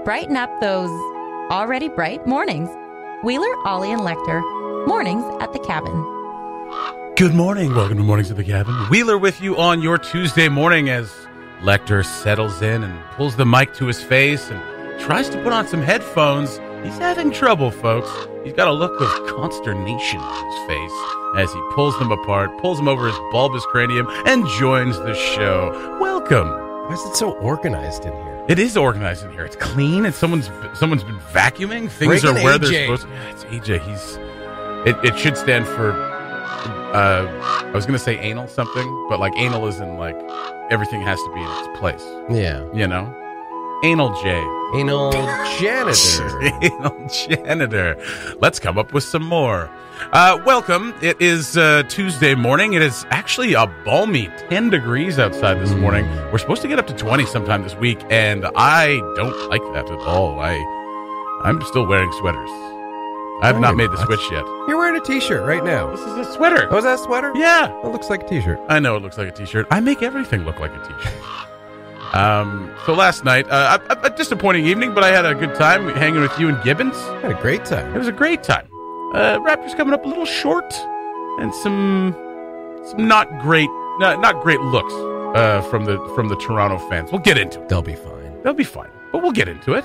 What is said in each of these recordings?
brighten up those already bright mornings. Wheeler, Ollie, and Lekter, mornings at the cabin. Good morning. Welcome to Mornings at the Cabin. Wheeler with you on your Tuesday morning as Lekter settles in and pulls the mic to his face and tries to put on some headphones. He's having trouble, folks. He's got a look of consternation on his face as he pulls them apart, pulls them over his bulbous cranium, and joins the show. Welcome. Why is it so organized in here? It is organized in here. It's clean, and someone's been vacuuming. Things Breaking are where AJ. they're supposed to. Yeah, it's AJ. It should stand for. I was going to say anal something, but like anal is in like everything has to be in its place. Yeah. You know? Anal J. Anal janitor. Anal janitor. Let's come up with some more. Welcome. It is Tuesday morning. It is actually a balmy 10 degrees outside this morning. We're supposed to get up to 20 sometime this week, and I don't like that at all. I'm still wearing sweaters. I have not made the switch yet. You're wearing a t-shirt right now. This is a sweater. Oh, is that a sweater? Yeah. It looks like a t-shirt. I know it looks like a t-shirt. I make everything look like a t-shirt. So last night, a disappointing evening, but I had a good time hanging with you and Gibbons. Had a great time. It was a great time. Raptors coming up a little short, and some not great looks from the Toronto fans. We'll get into it. They'll be fine. They'll be fine, but we'll get into it.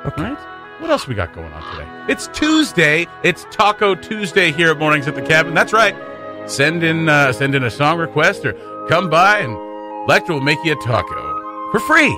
Okay. Right? What else we got going on today? It's Tuesday. It's Taco Tuesday here at Mornings at the Cabin. That's right. Send in a song request or come by and Lekter will make you a taco for free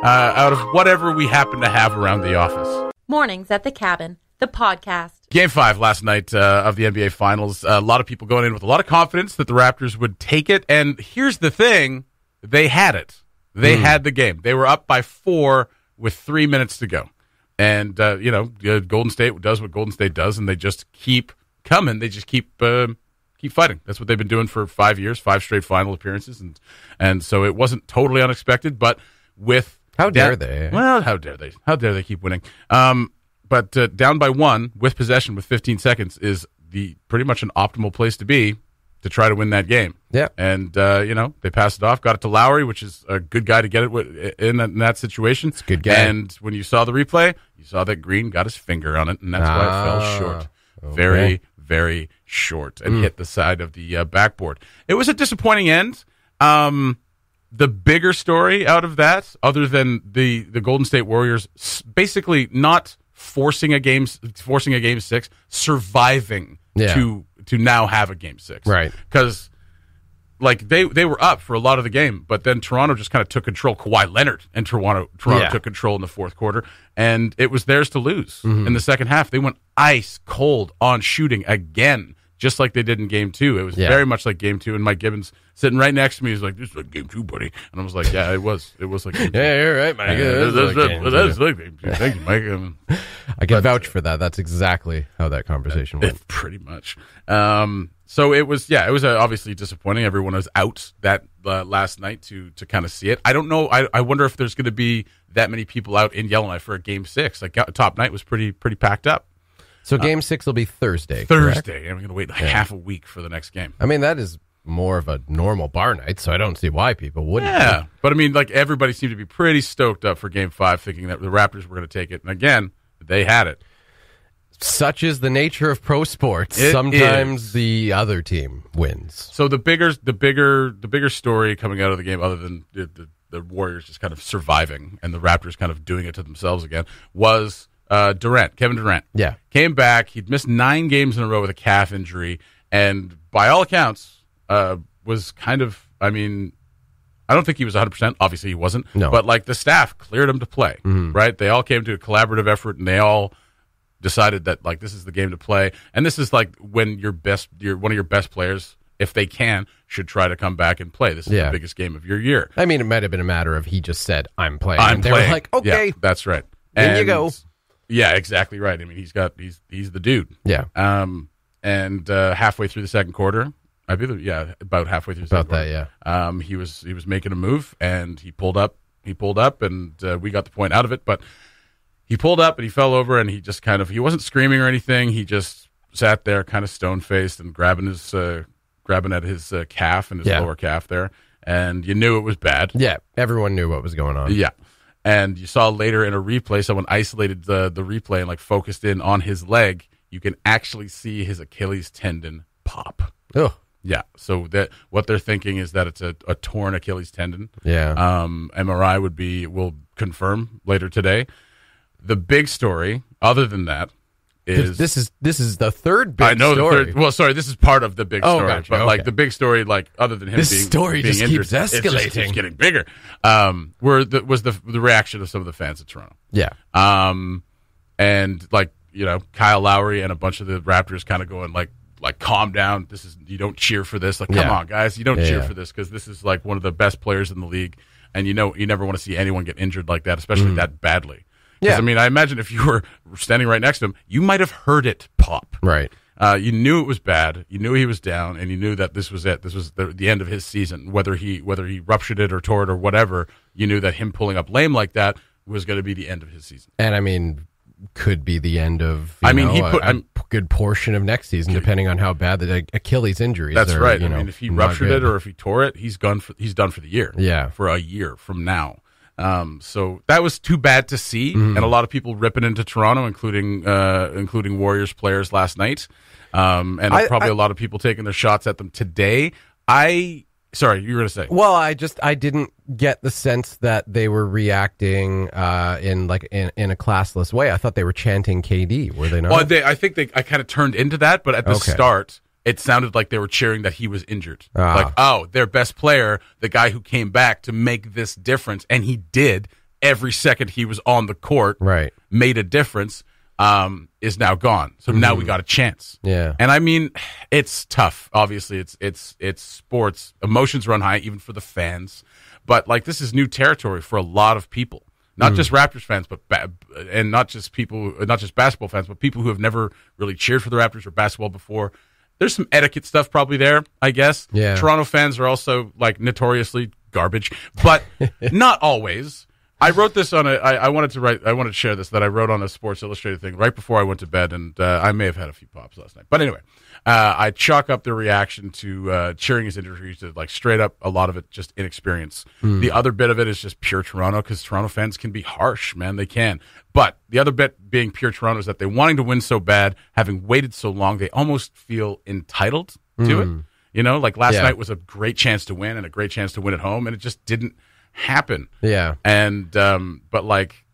out of whatever we happen to have around the office. Mornings at the cabin, the podcast. Game 5 last night of the NBA Finals. A lot of people going in with a lot of confidence that the Raptors would take it. And here's the thing. They had it. They had the game. They were up by 4 with 3 minutes to go. And, Golden State does what Golden State does, and they just keep coming. They just keep fighting. That's what they've been doing for 5 years, 5 straight final appearances. And so it wasn't totally unexpected, but with... How dare they? Well, how dare they? How dare they keep winning? But down by 1 with possession with 15 seconds is pretty much an optimal place to be to try to win that game. Yeah. And, they passed it off, got it to Lowry, which is a good guy to get it in that situation. It's a good guy. And when you saw the replay, you saw that Green got his finger on it, and that's why it fell short. Okay. Very, very short and hit the side of the backboard. It was a disappointing end. The bigger story out of that, other than the Golden State Warriors basically not forcing a game 6, surviving to now have a game 6. Right. Because like they were up for a lot of the game, but then Toronto just kind of took control. Kawhi Leonard and Toronto took control in the fourth quarter, and it was theirs to lose. In the second half, they went ice cold on shooting again, just like they did in game 2. It was very much like game 2, and Mike Gibbons sitting right next to me is like, "This is like game 2, buddy," and I was like, "Yeah, it was like game 2. Yeah, you're right, Mike. That's like game 2. Thank you, Mike." I can vouch for that. That's exactly how that conversation went. Pretty much. So it was obviously disappointing. Everyone was out that last night to kind of see it. I don't know. I wonder if there's going to be that many people out in Yellowknife for a game 6. Like top night was pretty packed up. So game 6 will be Thursday. Correct? Correct? And we're going to wait half a week for the next game. I mean, that is more of a normal bar night, so I don't see why people wouldn't. Yeah, but I mean, like everybody seemed to be pretty stoked up for game 5, thinking that the Raptors were going to take it. And again, they had it. Such is the nature of pro sports. Sometimes the other team wins. So the bigger story coming out of the game, other than the Warriors just kind of surviving and the Raptors kind of doing it to themselves again, was Kevin Durant. Yeah. Came back. He'd missed 9 games in a row with a calf injury, and by all accounts, was kind of, I mean, I don't think he was 100%. Obviously, he wasn't. No. But like the staff cleared him to play, right? They all came to a collaborative effort, and they all decided that like this is the game to play. And this is like when one of your best players, if they can, should try to come back and play. This is the biggest game of your year. I mean, it might have been a matter of he just said, "I'm playing." They were like, "Okay, yeah, that's right." In you go. Yeah, exactly right. I mean, he's the dude. Yeah. And halfway through the second quarter, I believe, about halfway through the second quarter, he was making a move, and he pulled up, and we got the point out of it, but he pulled up and he fell over, and he just kind of, he wasn't screaming or anything. He just sat there kind of stone-faced and grabbing at his calf and his lower calf there, and you knew it was bad. Yeah, everyone knew what was going on. Yeah. And you saw later in a replay, someone isolated the replay and like focused in on his leg. You can actually see his Achilles tendon pop. Oh. Yeah, so that what they're thinking is that it's a torn Achilles tendon. Yeah. MRI will confirm later today. The big story, other than that, is this is the third big story. I know the third. Well, sorry, this is part of the big story. Gotcha, but okay. like the big story, like other than him this story being just injured, keeps escalating. It just keeps getting bigger. Was the reaction of some of the fans of Toronto? Yeah. And like Kyle Lowry and a bunch of the Raptors kind of going like calm down. You don't cheer for this. Like, come on, guys, you don't cheer for this because this is like one of the best players in the league, and you never want to see anyone get injured like that, especially that badly. Yeah, I mean, I imagine if you were standing right next to him, you might have heard it pop. Right. You knew it was bad. You knew he was down, and you knew that this was it. This was the end of his season. Whether he ruptured it or tore it or whatever, you knew that him pulling up lame like that was going to be the end of his season. And I mean, could be the end of a good portion of next season, depending on how bad the Achilles injuries. That's are, right. I mean, if he ruptured it or if he tore it, he's done for the year. Yeah, for a year from now. So that was too bad to see, and a lot of people ripping into Toronto, including Warriors players last night, and probably a lot of people taking their shots at them today. Sorry, you were going to say. Well, I didn't get the sense that they were reacting in a classless way. I thought they were chanting KD. Were they not? Well, I think I kind of turned into that, but at the start, it sounded like they were cheering that he was injured. Like, oh, their best player, the guy who came back to make this difference, and he did every second he was on the court, right, made a difference, is now gone. So now we got a chance. Yeah. And I mean, it's tough. Obviously, it's sports. Emotions run high, even for the fans. But like, this is new territory for a lot of people. Not just Raptors fans, and not just basketball fans, but people who have never really cheered for the Raptors or basketball before. There's some etiquette stuff probably there, I guess. Yeah. Toronto fans are also like notoriously garbage, but not always. I wrote this on I wanted to share this that I wrote on a Sports Illustrated thing right before I went to bed, and I may have had a few pops last night. But anyway, I chalk up their reaction to cheering his injuries to like straight up a lot of it just inexperience. The other bit of it is just pure Toronto, because Toronto fans can be harsh, man. They can. But the other bit being pure Toronto is that they wanting to win so bad, having waited so long, they almost feel entitled to it. Like last night was a great chance to win and a great chance to win at home, and it just didn't happen. Yeah. And but like,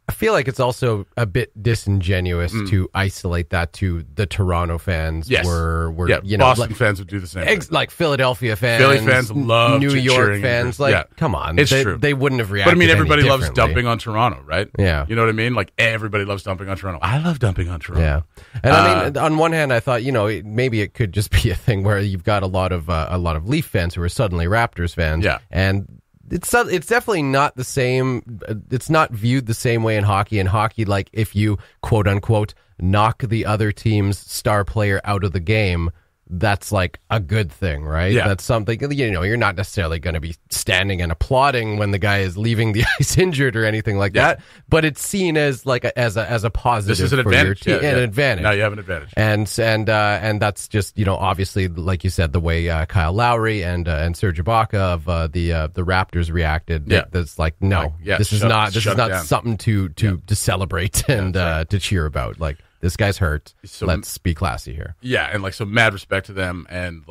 I feel like it's also a bit disingenuous to isolate that to the Toronto fans. Yes. Boston fans would do the same thing. Like Philadelphia fans. Philly fans love New York fans. Like, come on. It's true. They wouldn't have reacted. But I mean, everybody any loves differently. dumping on Toronto, right? Yeah. You know what I mean? Like, everybody loves dumping on Toronto. I love dumping on Toronto. Yeah. And I mean, on one hand, I thought, maybe it could just be a thing where you've got a lot of Leaf fans who are suddenly Raptors fans. Yeah. And it's definitely not the same. It's not viewed the same way in hockey. In hockey, like if you quote unquote knock the other team's star player out of the game, that's like a good thing, right? Yeah. That's something, you're not necessarily going to be standing and applauding when the guy is leaving the ice injured or anything like that, but it's seen as like as a positive. This is an for advantage. Your team, an advantage. Now you have an advantage. And that's just, obviously, like you said, the way Kyle Lowry and Serge Ibaka of the Raptors reacted. Yeah. That's like, no, this is not down. something to celebrate and to cheer about. Like, this guy's hurt. So, let's be classy here. Yeah, and like, so mad respect to them, and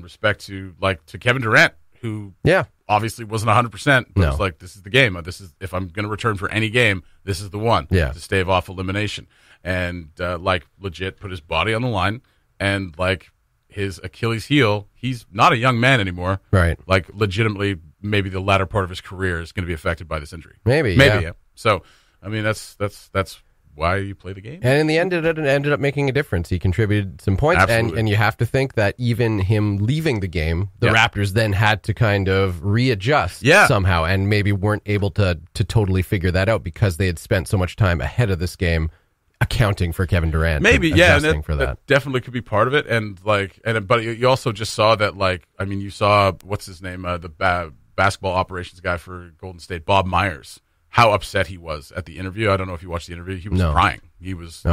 respect to Kevin Durant, who obviously wasn't 100%, but was like, this is the game. This is, if I'm going to return for any game, this is the one to stave off elimination. And legit put his body on the line, and like his Achilles heel, he's not a young man anymore. Right. Like, legitimately, maybe the latter part of his career is going to be affected by this injury. Maybe. Yeah. So, I mean, that's why you play the game. And in the end, it ended up making a difference. He contributed some points, and you have to think that even him leaving the game, the Raptors then had to kind of readjust somehow, and maybe weren't able to totally figure that out because they had spent so much time ahead of this game accounting for Kevin Durant. Maybe, and for that definitely could be part of it. But you also just saw that, you saw, what's his name, the basketball operations guy for Golden State, Bob Myers, how upset he was at the interview. I don't know if you watched the interview. He was crying. He was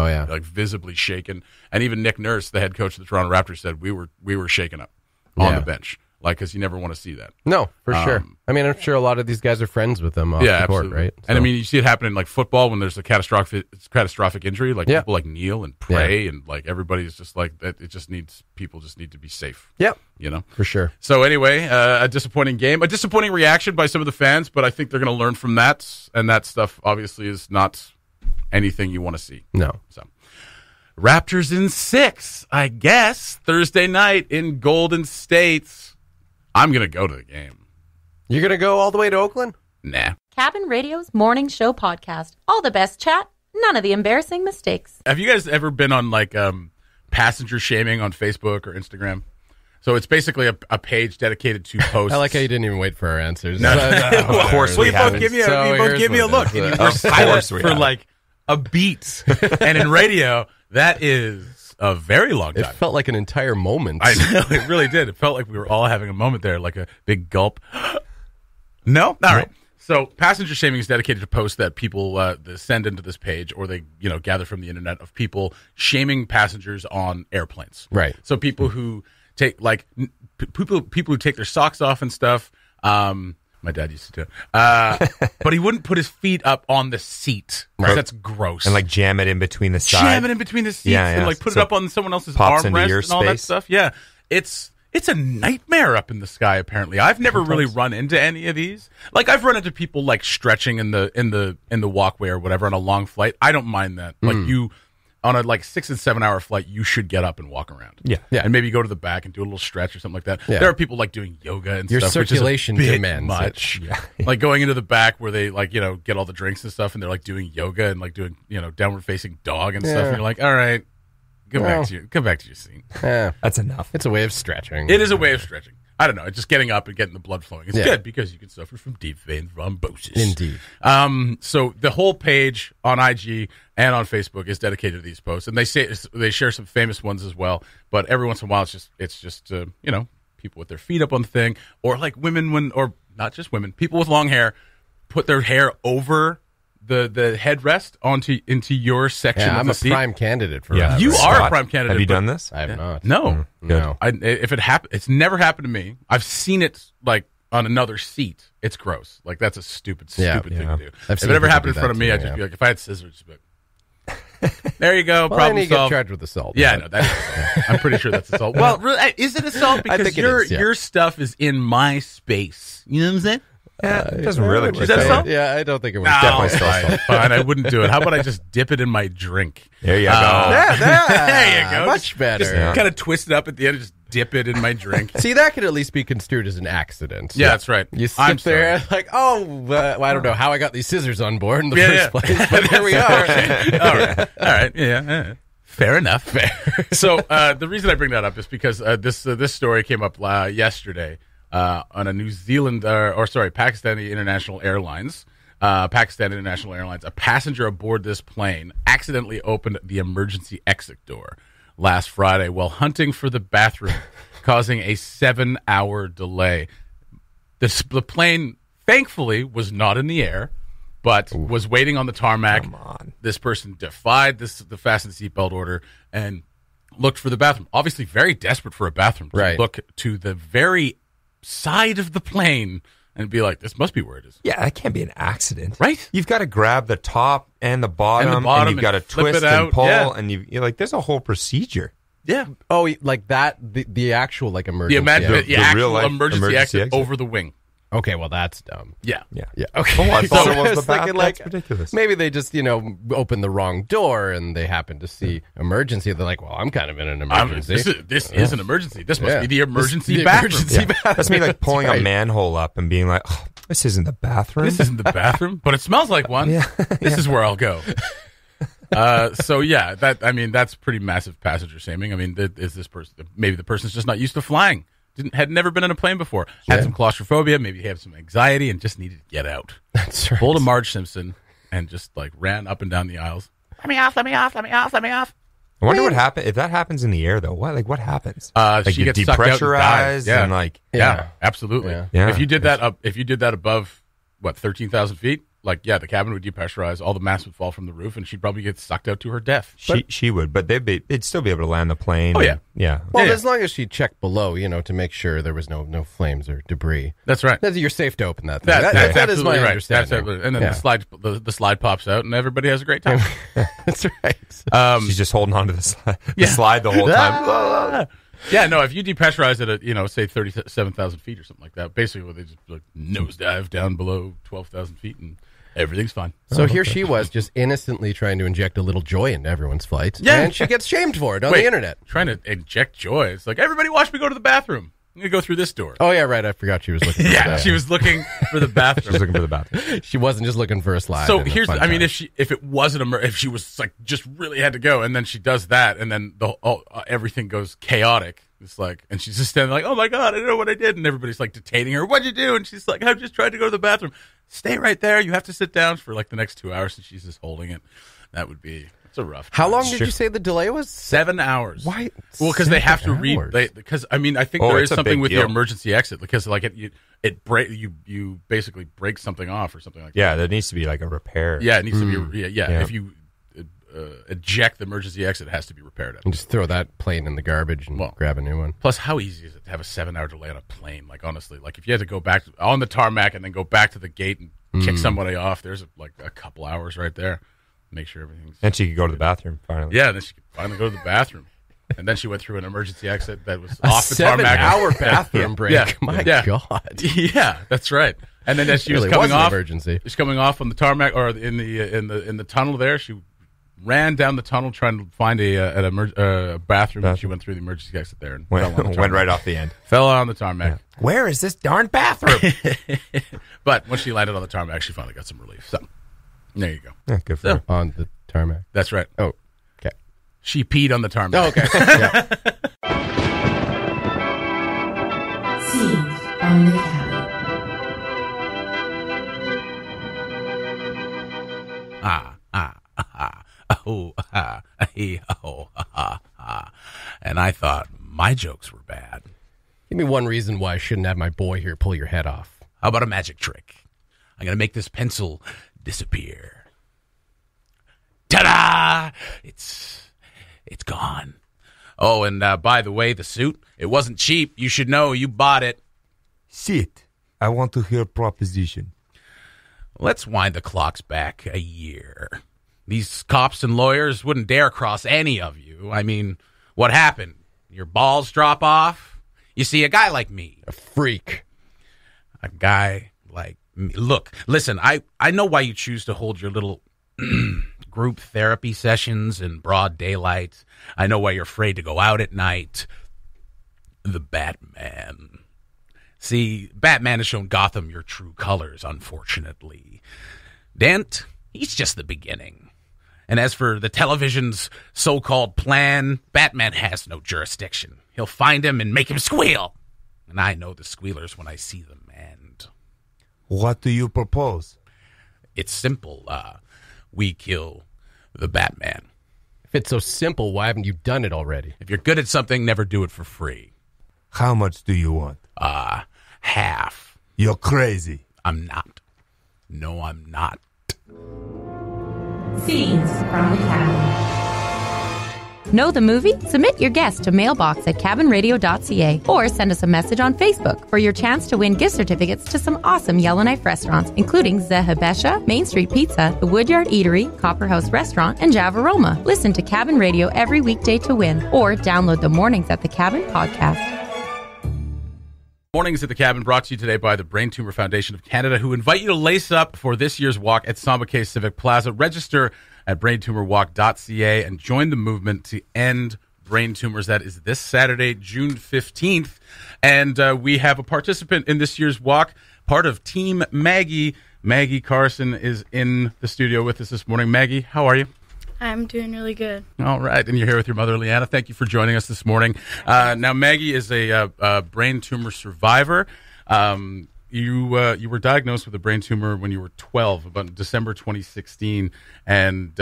visibly shaken. And even Nick Nurse, the head coach of the Toronto Raptors, said we were shaken up on the bench. Like, because you never want to see that. No, for sure. I mean, I'm sure a lot of these guys are friends with them off the court, right? So. And I mean, you see it happen in like football when there's a catastrophic injury. Like people like kneel and pray, and like everybody's just like that. People just need to be safe. Yep, you know, for sure. So anyway, a disappointing game, a disappointing reaction by some of the fans, but I think they're going to learn from that, and that stuff obviously is not anything you want to see. No. So Raptors in 6, I guess, Thursday night in Golden State. I'm going to go to the game. You're going to go all the way to Oakland? Nah. Cabin Radio's morning show podcast. All the best chat, none of the embarrassing mistakes. Have you guys ever been on like passenger shaming on Facebook or Instagram? So it's basically a page dedicated to posts. I like how you didn't even wait for our answers. No, of course we haven't. You both give me a look. And you were silent for like a beat. And in radio, that is a very long time. It felt like an entire moment. I know, it really did. It felt like we were all having a moment there, like a big gulp. No? All right. So passenger shaming is dedicated to posts that people send into this page, or they gather from the internet, of people shaming passengers on airplanes. Right. So people who take people who take their socks off and stuff. My dad used to do it. But he wouldn't put his feet up on the seat. Right. That's gross. And like jam it in between the sides. Jam it in between the seats and like put it up on someone else's armrest and all that stuff. Yeah. It's a nightmare up in the sky, apparently. I've never really run into any of these. Like, I've run into people like stretching in the walkway or whatever on a long flight. I don't mind that. Like on a like 6 and 7 hour flight, you should get up and walk around. Yeah. And maybe go to the back and do a little stretch or something like that. Yeah. There are people like doing yoga and Your stuff. circulation which is a bit demands much. Yeah. Like going into the back where they like, get all the drinks and stuff, and they're like doing yoga and like doing, downward facing dog and stuff. And you're like, all right, come back to your seat. Yeah. That's enough. It's a way of stretching. It is a way of stretching. I don't know. Just getting up and getting the blood flowing is good, because you can suffer from deep vein thrombosis. Indeed. So the whole page on IG and on Facebook is dedicated to these posts, and they share some famous ones as well. But every once in a while, it's just people with their feet up on the thing, or like women or not just women, people with long hair put their hair over the headrest into your section of the seat. I'm a prime candidate for that. You Scott, are a prime candidate. Have you done this? I have not. No. No. If it happens, it's never happened to me. I've seen it like on another seat. It's gross. Like, that's a stupid thing to do. If it ever happened in front of me, I'd just be like, if I had scissors, there you go. Well, problem then you solved. Get charged with assault. Yeah, no, that's assault. I'm pretty sure that's assault. Well, really, is it assault? Because your stuff is in my space. You know what I'm saying? Yeah, it doesn't really work. Is that assault? Yeah, I don't think it was. No, definitely fine. I wouldn't do it. How about I just dip it in my drink? There you go. There you go. Much better. Just kind of twist it up at the end and just dip it in my drink. See, that could at least be construed as an accident. Yeah, that's right. You sit there like, well, I don't know how I got these scissors on board in the first place, but here we are. All right. Yeah. Fair enough. Fair. So the reason I bring that up is because this story came up yesterday on a Pakistani International Airlines. A passenger aboard this plane accidentally opened the emergency exit door last Friday while hunting for the bathroom, causing a 7-hour delay. The plane, thankfully, was not in the air, but was waiting on the tarmac. Come on. This person defied the fasten seatbelt order and looked for the bathroom. Obviously, very desperate for a bathroom. To look to the very side of the plane and be like, this must be where it is. Yeah, that can't be an accident. Right? You've got to grab the top and the bottom, and you've got to twist and pull, and you're like, there's a whole procedure. Yeah. Oh, like that, the actual like emergency exit. The actual emergency exit over the wing. Okay, well, that's dumb. Yeah. Okay. Well, I thought it was the thinking, that's ridiculous. Maybe they just, opened the wrong door and they happened to see emergency. They're like, well, I'm kind of in an emergency. This is an emergency. This must be the emergency bathroom. That's me like pulling a manhole up and being like, oh, this isn't the bathroom. This isn't the bathroom, but it smells like one. This is where I'll go. That's pretty massive passenger shaming. I mean, is this person, maybe the person's just not used to flying. Had never been in a plane before. Had some claustrophobia, maybe had some anxiety, and just needed to get out. That's right. Pulled a Marge Simpson and just like ran up and down the aisles. Let me off. I wonder what happens if that happens in the air, though. What happens? Like she gets depressurized and absolutely. Yeah. If you did that above 13,000 feet, the cabin would depressurize, all the mass would fall from the roof, and she'd probably get sucked out to her death. She would, but they'd still be able to land the plane. Oh, yeah. Yeah. Well, as long as she checked below, to make sure there was no flames or debris. That's right. You're safe to open that thing. That is my right. understanding. And then the slide pops out, and everybody has a great time. That's right. She's just holding on to the slide the whole time. Yeah, no, if you depressurize it at, say 37,000 feet or something like that, basically they just nosedive down below 12,000 feet and everything's fine. So here she was just innocently trying to inject a little joy into everyone's flights. Yeah. And she gets shamed for it on the internet. Trying to inject joy. It's like, everybody watch me go to the bathroom. I'm going to go through this door. Oh, yeah, right. I forgot she was looking for that. She was looking for the bathroom. She was looking for the bathroom. She wasn't just looking for a slide. So here's, if it wasn't if she was like just really had to go, and then she does that, and then everything goes chaotic. It's like, and she's just standing like, oh my God, I don't know what I did. And everybody's like detaining her. What'd you do? And she's like, I just tried to go to the bathroom. Stay right there. You have to sit down for like the next 2 hours. And she's just holding it. That would be, it's a rough time. How long did you say the delay was? 7 hours. Why? Well, because they have to read, because I think there is something with the emergency exit, because like you basically break something off or something like that. Yeah, there needs to be like a repair. Yeah, it needs to be, if you eject the emergency exit, it has to be repaired. And just throw that plane in the garbage and grab a new one. Plus, how easy is it to have a 7-hour delay on a plane? Like, honestly, like if you had to go back on the tarmac and then go back to the gate and kick somebody off, there's like a couple hours right there. Make sure everything's... And she could go to the bathroom, finally. Yeah, then she could finally go to the bathroom. And then she went through an emergency exit that was off the tarmac. 7-hour bathroom break. Yeah. My God. Yeah, that's right. And then as she was coming off, emergency. She's coming off on the tarmac or in the tunnel there. She ran down the tunnel trying to find a bathroom, and she went through the emergency exit there and went right off the end. Fell on the tarmac. Yeah. Where is this darn bathroom? But once she landed on the tarmac, she finally got some relief. So there you go. Yeah, good for her. On the tarmac. That's right. Oh, okay. She peed on the tarmac. Oh, okay. Scenes from the cabin. And I thought my jokes were bad. Give me one reason why I shouldn't have my boy here pull your head off. How about a magic trick? I'm going to make this pencil disappear. Ta-da! It's gone. Oh, and by the way, the suit, it wasn't cheap. You should know. You bought it. Sit. I want to hear proposition. Let's wind the clocks back a year. These cops and lawyers wouldn't dare cross any of you. I mean, what happened? Your balls drop off? You see, a guy like me. A freak. A guy like me. Look, listen, I know why you choose to hold your little group therapy sessions in broad daylight. I know why you're afraid to go out at night. The Batman. See, Batman has shown Gotham your true colors, unfortunately. Dent, he's just the beginning. And as for the television's so-called plan, Batman has no jurisdiction. He'll find him and make him squeal. And I know the squealers when I see them, and... What do you propose? It's simple. We kill the Batman. If it's so simple, why haven't you done it already? If you're good at something, never do it for free. How much do you want? Half. You're crazy. I'm not. No, I'm not. Scenes from the cabin. Know the movie? Submit your guest to mailbox@cabinradio.ca or send us a message on Facebook for your chance to win gift certificates to some awesome Yellowknife restaurants, including Zehabesha, Main Street Pizza, The Woodyard Eatery, Copper House Restaurant, and Java Roma. Listen to Cabin Radio every weekday to win, or download the Mornings at the Cabin podcast. Mornings at the Cabin brought to you today by the Brain Tumour Foundation of Canada, who invite you to lace up for this year's walk at Samba Cay Civic Plaza. Register at braintumorwalk.ca and join the movement to end brain tumors. That is this Saturday, June 15th. And we have a participant in this year's walk, part of Team Maggie. Maggie Carson is in the studio with us this morning. Maggie, how are you? I'm doing really good. All right. And you're here with your mother, LeeAnna. Thank you for joining us this morning. Now, Maggie is a brain tumor survivor. You were diagnosed with a brain tumor when you were 12, about December 2016, and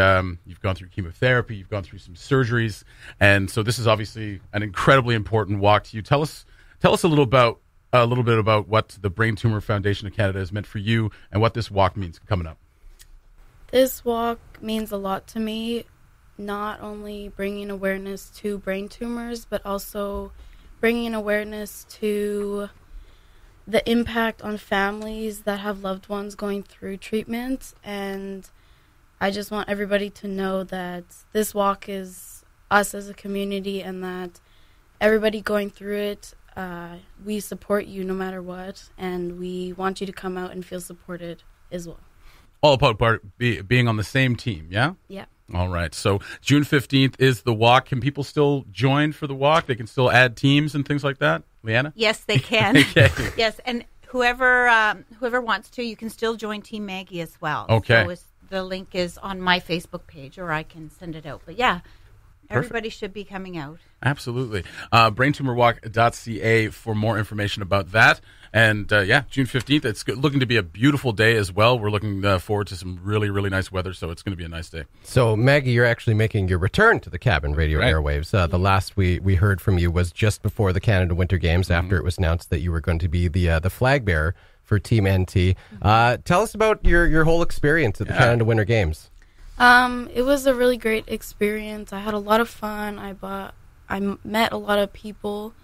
you've gone through chemotherapy, you've gone through some surgeries, and so this is obviously an incredibly important walk to you. Tell us a little bit about what the Brain Tumour Foundation of Canada has meant for you and what this walk means coming up. This walk means a lot to me, not only bringing awareness to brain tumors, but also bringing awareness to the impact on families that have loved ones going through treatment. And I just want everybody to know that this walk is us as a community, and that everybody going through it, we support you no matter what, and we want you to come out and feel supported as well. All about being on the same team, yeah? Yeah. All right. So June 15th is the walk. Can people still join for the walk? They can still add teams and things like that? LeeAnna? Yes, they can. Okay. Yes, and whoever wants to, you can still join Team Maggie as well. Okay. So the link is on my Facebook page, or I can send it out. But yeah, everybody should be coming out. Absolutely. BrainTumorWalk.ca for more information about that. And June 15th, it's looking to be a beautiful day as well. We're looking forward to some really, really nice weather, so it's going to be a nice day. So, Maggie, you're actually making your return to the Cabin Radio airwaves. The last we heard from you was just before the Canada Winter Games, after it was announced that you were going to be the flag bearer for Team NT. Tell us about your whole experience at the Canada Winter Games. It was a really great experience. I had a lot of fun. I met a lot of people,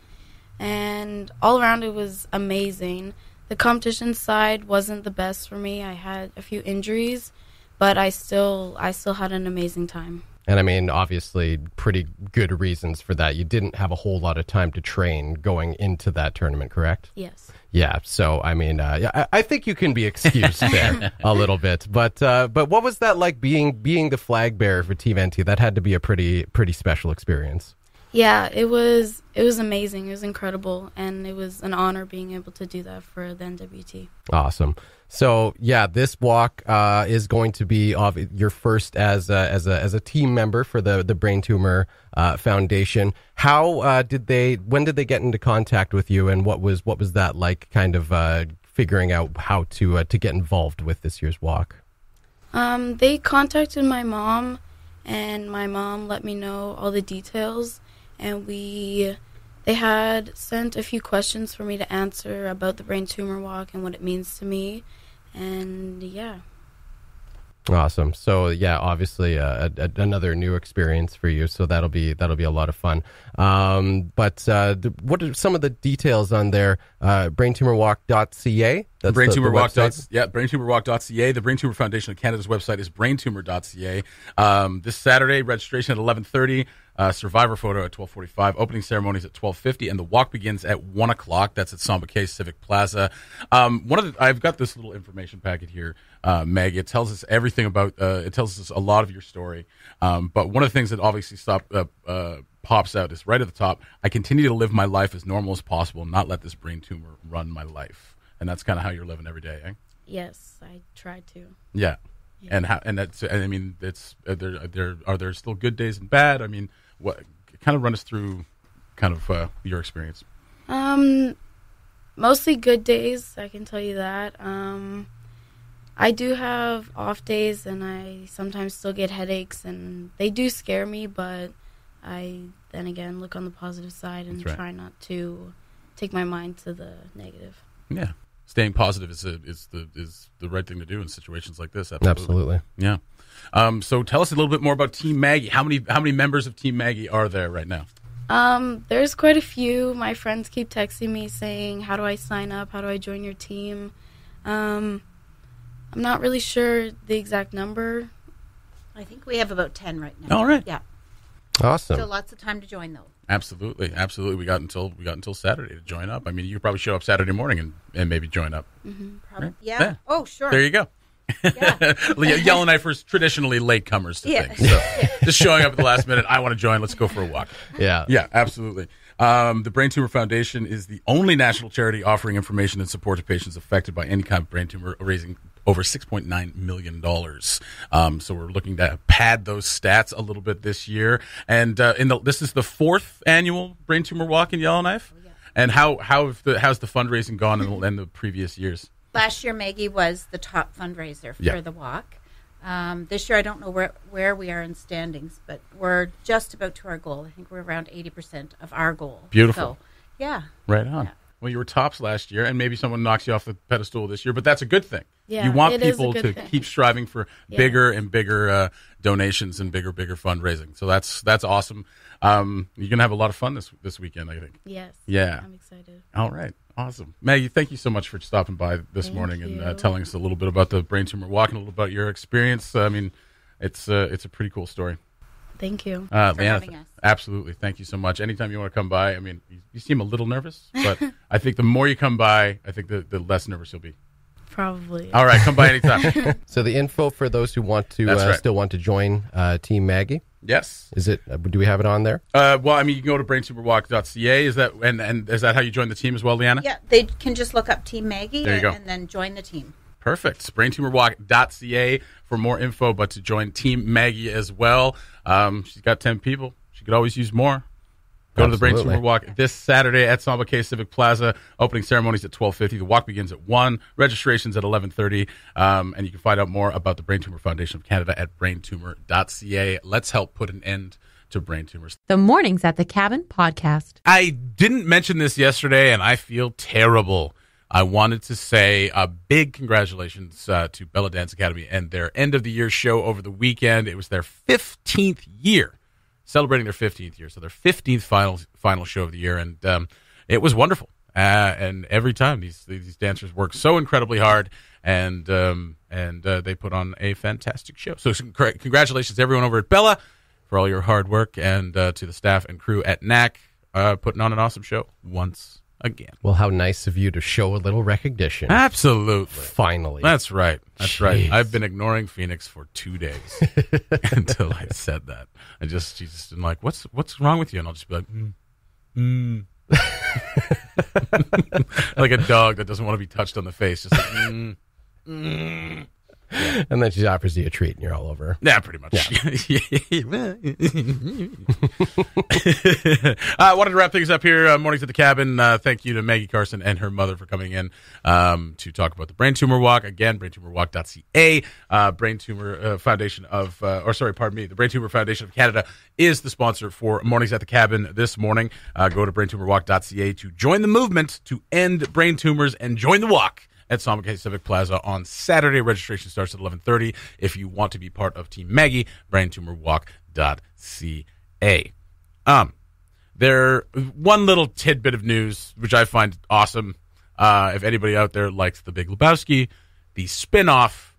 and all around it was amazing. The competition side wasn't the best for me. I had a few injuries, but I still had an amazing time. And I mean, obviously, pretty good reasons for that. You didn't have a whole lot of time to train going into that tournament, correct? Yes. Yeah. So, I mean, I think you can be excused there a little bit. But what was that like being the flag bearer for Team NT? That had to be a pretty special experience. Yeah, it was amazing. It was incredible, and it was an honor being able to do that for the NWT. Awesome. So yeah, this walk is going to be your first as a team member for the Brain Tumour Foundation. When did they get into contact with you, and what was that like? Kind of figuring out how to get involved with this year's walk. They contacted my mom, and my mom let me know all the details. And they had sent a few questions for me to answer about the Brain Tumour Walk and what it means to me. And yeah. Awesome. So yeah, obviously another new experience for you. So that'll be a lot of fun. But what are some of the details on there? BrainTumorWalk.ca. That's BrainTumorWalk.ca. The Brain Tumour Foundation of Canada's website is BrainTumor.ca. This Saturday, registration at 11:30. Survivor photo at 12:45. Opening ceremonies at 12:50, and the walk begins at 1:00. That's at Samba Cay Civic Plaza. I've got this little information packet here, Maggie. It tells us everything about. It tells us a lot of your story. But one of the things that obviously pops out is right at the top. I continue to live my life as normal as possible, and not let this brain tumor run my life. And that's kind of how you're living every day, eh? Yes, I try to. Yeah. And I mean, it's are there still good days and bad? I mean, what kind of run us through kind of your experience? Mostly good days, I can tell you that. I do have off days, and I sometimes still get headaches, and they do scare me, but I then again look on the positive side and try not to take my mind to the negative. Yeah. Staying positive is the right thing to do in situations like this. Absolutely. Yeah. So tell us a little bit more about Team Maggie. How many members of Team Maggie are there right now? There's quite a few. My friends keep texting me saying, "How do I sign up? How do I join your team?" I'm not really sure the exact number. I think we have about 10 right now. All right. Yeah. Awesome. Still lots of time to join though. Absolutely. We got until Saturday to join up. I mean, you could probably show up Saturday morning and maybe join up. Mm-hmm. Probably. Yeah. Oh, sure. There you go. Yeah. Yellowknifers traditionally latecomers to things. So just showing up at the last minute. I want to join. Let's go for a walk. Yeah. Yeah. Absolutely. The Brain Tumour Foundation is the only national charity offering information and support to patients affected by any kind of brain tumor, raising over $6.9 million. So we're looking to pad those stats a little bit this year. And this is the 4th annual Brain Tumour Walk in Yellowknife. Oh, yeah. And how's the fundraising gone in the previous years? Last year, Maggie was the top fundraiser for the walk. This year, I don't know where we are in standings, but we're just about to our goal. I think we're around 80% of our goal. Beautiful. So, yeah. Right on. Yeah. Well, you were tops last year, and maybe someone knocks you off the pedestal this year, but that's a good thing. Yeah, you want people to keep striving for bigger and bigger donations and bigger fundraising. So that's awesome. You're going to have a lot of fun this weekend, I think. Yes. Yeah. I'm excited. All right. Awesome. Maggie, thank you so much for stopping by this morning and telling us a little bit about the Brain Tumor Walk and a little about your experience. I mean, it's a pretty cool story. Thank you for having us. Absolutely. Thank you so much. Anytime you want to come by, I mean, you seem a little nervous, but I think the more you come by, I think the less nervous you'll be. Probably. All right. Come by anytime. So the info for those who want to still want to join Team Maggie. Yes. Is it? Do we have it on there? Well, I mean, you can go to braintumorwalk.ca. Is that and is that how you join the team as well, LeeAnna? Yeah, they can just look up Team Maggie and then join the team. Perfect. braintumorwalk.ca for more info, but to join Team Maggie as well. She's got 10 people. She could always use more. Go to the Brain Tumor Walk this Saturday at Samba Cay Civic Plaza. Opening ceremonies at 12:50. The walk begins at 1. Registrations at 11:30. And you can find out more about the Brain Tumor Foundation of Canada at braintumor.ca. Let's help put an end to brain tumors. The Mornings at the Cabin podcast. I didn't mention this yesterday, and I feel terrible. I wanted to say a big congratulations to Bella Dance Academy and their end-of-the-year show over the weekend. It was their 15th year, celebrating their 15th year, so their 15th final show of the year, and it was wonderful. And every time these dancers work so incredibly hard, and they put on a fantastic show. So congratulations to everyone over at Bella for all your hard work, and to the staff and crew at NAC putting on an awesome show once again. Well, how nice of you to show a little recognition. Absolutely. Finally. That's right. That's right. I've been ignoring Phoenix for 2 days until I said that. She's just been like, what's wrong with you? And I'll just be like, like a dog that doesn't want to be touched on the face. Just like, Yeah. And then she offers you a treat and you're all over. Yeah, pretty much. Yeah. I wanted to wrap things up here. Mornings at the Cabin. Thank you to Maggie, Carson, and her mother for coming in to talk about the Brain Tumor Walk. Again, braintumorwalk.ca. Brain Tumor Foundation the Brain Tumor Foundation of Canada is the sponsor for Mornings at the Cabin this morning. Go to braintumorwalk.ca to join the movement to end brain tumors and join the walk at Samba Cay Civic Plaza on Saturday. Registration starts at 11:30. If you want to be part of Team Maggie, braintumorwalk.ca. There one little tidbit of news which I find awesome. If anybody out there likes The Big Lebowski, the spin-off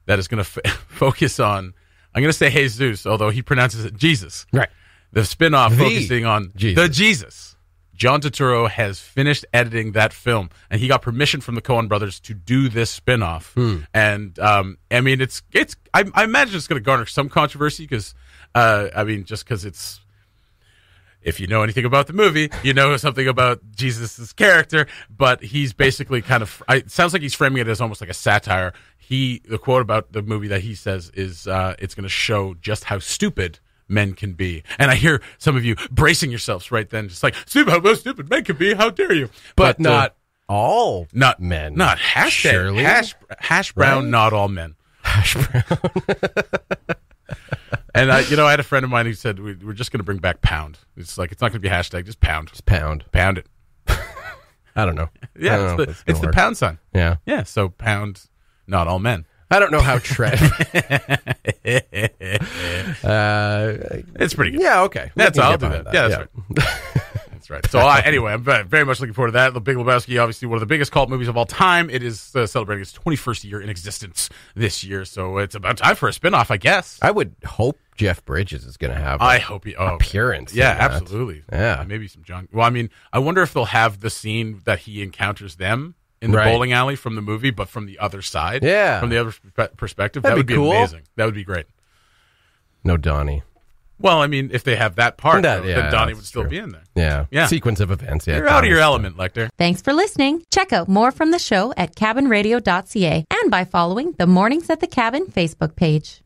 that is going to focus on, I'm going to say Jesus, although he pronounces it Jesus. Right. The spin-off focusing on the Jesus. John Turturro has finished editing that film, and he got permission from the Coen brothers to do this spin-off. And I mean, I imagine it's going to garner some controversy because, just because it's, if you know anything about the movie, you know something about Jesus' character, but he's basically it sounds like he's framing it as almost like a satire. The quote about the movie that he says is, it's going to show just how stupid men can be. And I hear some of you bracing yourselves right then, just like, how stupid men can be, how dare you. But not all not men. Not hash brown, right? Not all men. Hash brown. And I had a friend of mine who said we're just going to bring back pound. It's like, it's not going to be hashtag, just pound. Just pound. Pound it. I don't know. Yeah, it's the pound sign. Yeah. Yeah, so pound, not all men. I don't know how it's pretty good. Yeah, okay. That's all. I'll do that. Yeah, that's right. That's right. So anyway, I'm very much looking forward to that. The Big Lebowski, obviously one of the biggest cult movies of all time. It is celebrating its 21st year in existence this year, so it's about time for a spinoff, I guess. I would hope Jeff Bridges is going to have appearance. Yeah, absolutely. Yeah. Maybe some John. Well, I mean, I wonder if they'll have the scene that he encounters them in the bowling alley from the movie, but from the other side. Yeah. From the other perspective. That would be cool. Amazing. That would be great. No Donnie. Well, I mean, if they have that part, then Donnie would still be in there. Yeah. Sequence of events. Yeah. You're out of your element, Lekter. Thanks for listening. Check out more from the show at cabinradio.ca and by following the Mornings at the Cabin Facebook page.